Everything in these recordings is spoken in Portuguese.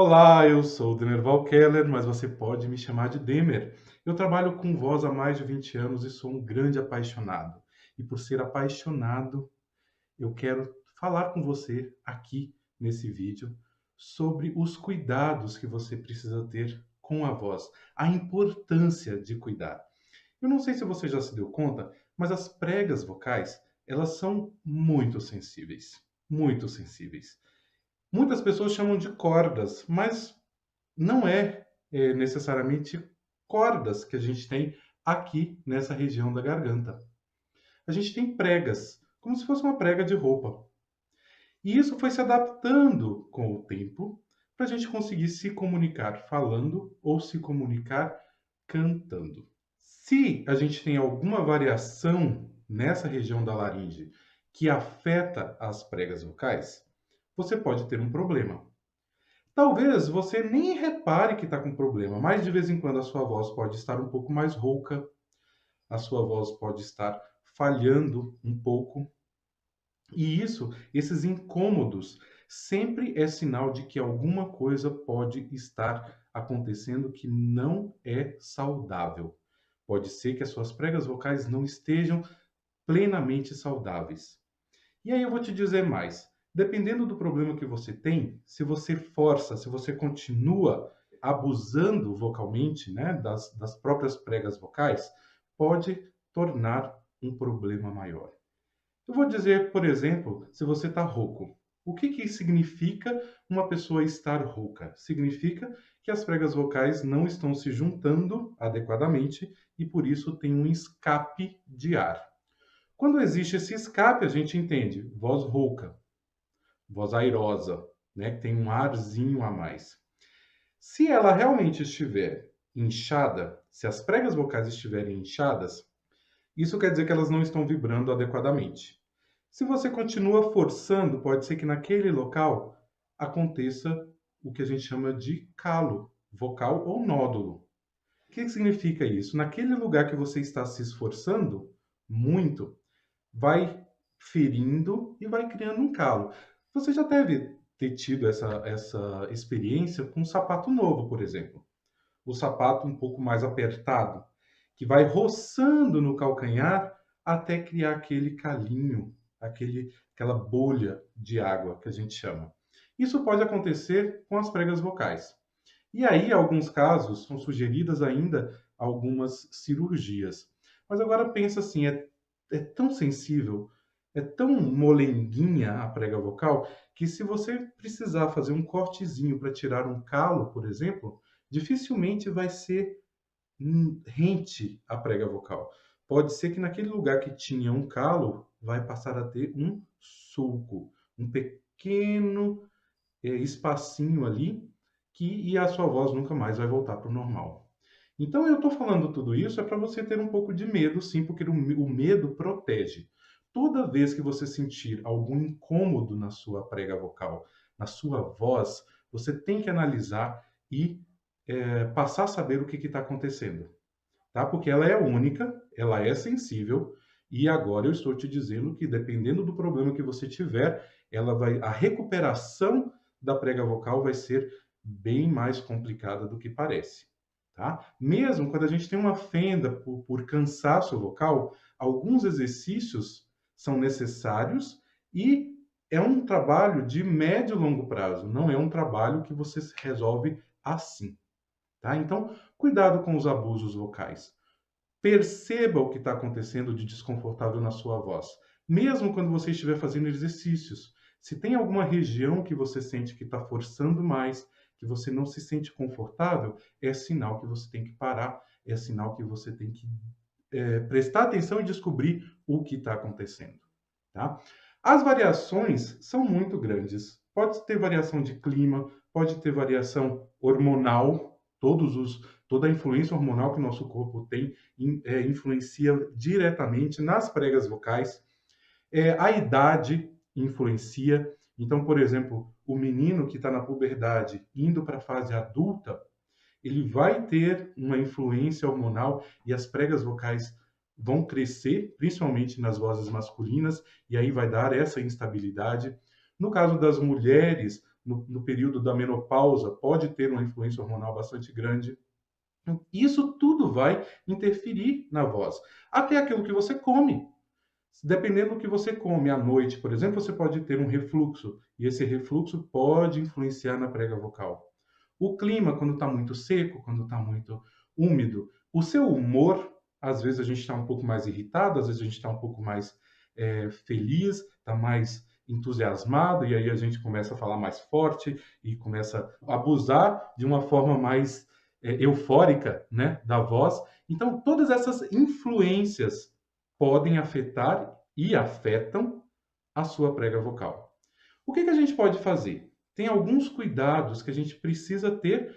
Olá, eu sou o Demerval Keller, mas você pode me chamar de Demer. Eu trabalho com voz há mais de 20 anos e sou um grande apaixonado. E por ser apaixonado, eu quero falar com você aqui nesse vídeo sobre os cuidados que você precisa ter com a voz, a importância de cuidar. Eu não sei se você já se deu conta, mas as pregas vocais, elas são muito sensíveis, muito sensíveis. Muitas pessoas chamam de cordas, mas não é necessariamente cordas que a gente tem aqui nessa região da garganta. A gente tem pregas, como se fosse uma prega de roupa. E isso foi se adaptando com o tempo para a gente conseguir se comunicar falando ou se comunicar cantando. Se a gente tem alguma variação nessa região da laringe que afeta as pregas vocais, você pode ter um problema. Talvez você nem repare que está com problema, mas de vez em quando a sua voz pode estar um pouco mais rouca, a sua voz pode estar falhando um pouco. E isso, esses incômodos, sempre é sinal de que alguma coisa pode estar acontecendo que não é saudável. Pode ser que as suas pregas vocais não estejam plenamente saudáveis. E aí eu vou te dizer mais. Dependendo do problema que você tem, se você força, se você continua abusando vocalmente, né, das próprias pregas vocais, pode tornar um problema maior. Eu vou dizer, por exemplo, se você está rouco. O que, que significa uma pessoa estar rouca? Significa que as pregas vocais não estão se juntando adequadamente e por isso tem um escape de ar. Quando existe esse escape, a gente entende voz rouca, voz airosa, né, que tem um arzinho a mais. Se ela realmente estiver inchada, se as pregas vocais estiverem inchadas, isso quer dizer que elas não estão vibrando adequadamente. Se você continua forçando, pode ser que naquele local aconteça o que a gente chama de calo vocal ou nódulo. O que significa isso? Naquele lugar que você está se esforçando muito, vai ferindo e vai criando um calo. Você já deve ter tido essa experiência com um sapato novo, por exemplo. O sapato um pouco mais apertado, que vai roçando no calcanhar até criar aquele calinho, aquela bolha de água que a gente chama. Isso pode acontecer com as pregas vocais. E aí, em alguns casos, são sugeridas ainda algumas cirurgias. Mas agora pensa assim, é tão sensível, é tão molenguinha a prega vocal, que se você precisar fazer um cortezinho para tirar um calo, por exemplo, dificilmente vai ser rente a prega vocal. Pode ser que naquele lugar que tinha um calo, vai passar a ter um sulco, um pequeno espacinho ali e a sua voz nunca mais vai voltar para o normal. Então eu estou falando tudo isso é para você ter um pouco de medo, sim, porque o medo protege. Toda vez que você sentir algum incômodo na sua prega vocal, na sua voz, você tem que analisar e passar a saber o que está acontecendo, tá? Porque ela é única, ela é sensível e agora eu estou te dizendo que dependendo do problema que você tiver, a recuperação da prega vocal vai ser bem mais complicada do que parece, tá? Mesmo quando a gente tem uma fenda por cansaço vocal, alguns exercícios são necessários e é um trabalho de médio e longo prazo, não é um trabalho que você resolve assim, tá? Então, cuidado com os abusos vocais. Perceba o que está acontecendo de desconfortável na sua voz, mesmo quando você estiver fazendo exercícios. Se tem alguma região que você sente que está forçando mais, que você não se sente confortável, é sinal que você tem que parar, é sinal que você tem que prestar atenção e descobrir o que está acontecendo. Tá? As variações são muito grandes. Pode ter variação de clima, pode ter variação hormonal, toda a influência hormonal que o nosso corpo tem influencia diretamente nas pregas vocais. A idade influencia. Então, por exemplo, o menino que está na puberdade indo para a fase adulta, ele vai ter uma influência hormonal e as pregas vocais vão crescer, principalmente nas vozes masculinas, e aí vai dar essa instabilidade. No caso das mulheres, no período da menopausa, pode ter uma influência hormonal bastante grande. Isso tudo vai interferir na voz. Até aquilo que você come. Dependendo do que você come à noite, por exemplo, você pode ter um refluxo, e esse refluxo pode influenciar na prega vocal. O clima, quando está muito seco, quando está muito úmido, o seu humor, às vezes a gente está um pouco mais irritado, às vezes a gente está um pouco mais feliz, está mais entusiasmado, e aí a gente começa a falar mais forte e começa a abusar de uma forma mais eufórica, né, da voz. Então, todas essas influências podem afetar e afetam a sua prega vocal. O que a gente pode fazer? Tem alguns cuidados que a gente precisa ter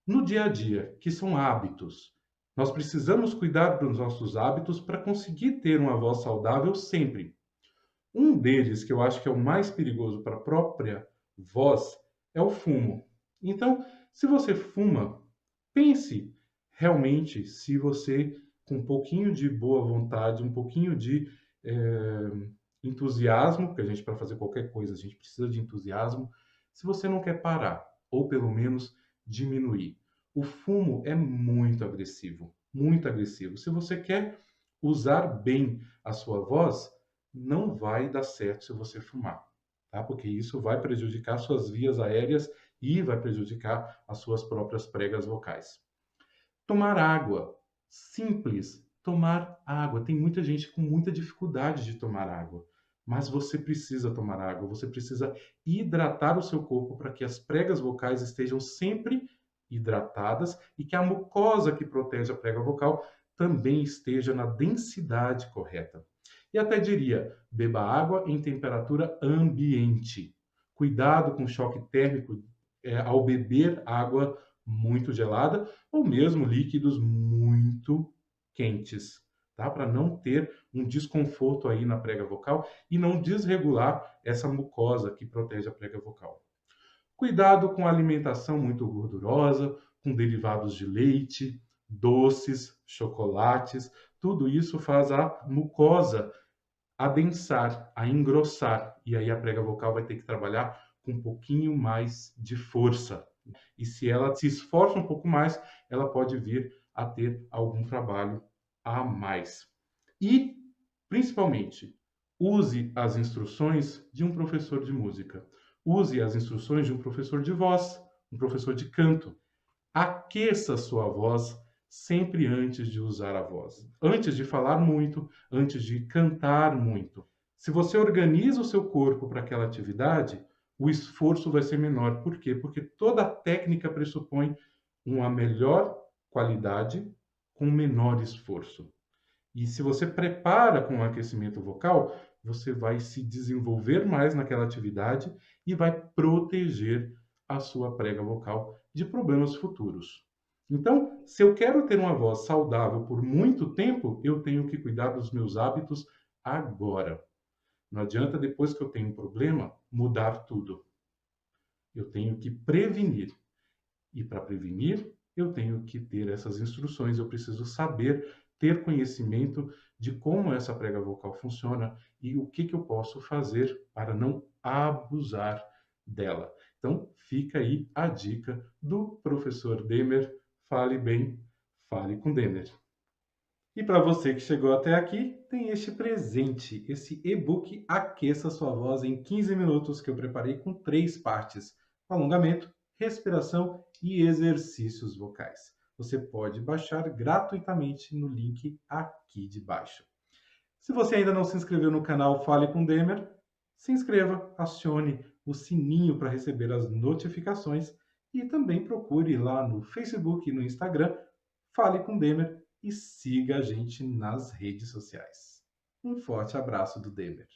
no dia a dia, que são hábitos. Nós precisamos cuidar dos nossos hábitos para conseguir ter uma voz saudável sempre. Um deles, que eu acho que é o mais perigoso para a própria voz, é o fumo. Então, se você fuma, pense realmente se você, com um pouquinho de boa vontade, um pouquinho de entusiasmo, porque a gente, para fazer qualquer coisa, a gente precisa de entusiasmo, se você não quer parar, ou pelo menos diminuir. O fumo é muito agressivo, muito agressivo. Se você quer usar bem a sua voz, não vai dar certo se você fumar, tá? Porque isso vai prejudicar suas vias aéreas e vai prejudicar as suas próprias pregas vocais. Tomar água. Simples. Tomar água. Tem muita gente com muita dificuldade de tomar água. Mas você precisa tomar água. Você precisa hidratar o seu corpo para que as pregas vocais estejam sempre hidratadas e que a mucosa que protege a prega vocal também esteja na densidade correta. E até diria, beba água em temperatura ambiente. Cuidado com o choque térmico ao beber água muito gelada ou mesmo líquidos muito quentes, tá? Para não ter um desconforto aí na prega vocal e não desregular essa mucosa que protege a prega vocal. Cuidado com a alimentação muito gordurosa, com derivados de leite, doces, chocolates, tudo isso faz a mucosa adensar, a engrossar, e aí a prega vocal vai ter que trabalhar com um pouquinho mais de força. E se ela se esforça um pouco mais, ela pode vir a ter algum trabalho a mais. E, principalmente, use as instruções de um professor de música. Use as instruções de um professor de voz, um professor de canto. Aqueça sua voz sempre antes de usar a voz. Antes de falar muito, antes de cantar muito. Se você organiza o seu corpo para aquela atividade, o esforço vai ser menor. Por quê? Porque toda técnica pressupõe uma melhor qualidade com menor esforço. E se você prepara com o aquecimento vocal, você vai se desenvolver mais naquela atividade e vai proteger a sua prega vocal de problemas futuros. Então, se eu quero ter uma voz saudável por muito tempo, eu tenho que cuidar dos meus hábitos agora. Não adianta depois que eu tenho um problema mudar tudo. Eu tenho que prevenir. E para prevenir, eu tenho que ter essas instruções, eu preciso saber, ter conhecimento de como essa prega vocal funciona e o que eu posso fazer para não abusar dela. Então, fica aí a dica do professor Demer. Fale bem, fale com Demer. E para você que chegou até aqui, tem este presente, esse e-book Aqueça Sua Voz em 15 minutos que eu preparei com 3 partes: alongamento, respiração e exercícios vocais. Você pode baixar gratuitamente no link aqui de baixo. Se você ainda não se inscreveu no canal Fale com Demer, se inscreva, acione o sininho para receber as notificações e também procure lá no Facebook e no Instagram Fale com Demer e siga a gente nas redes sociais. Um forte abraço do Demer.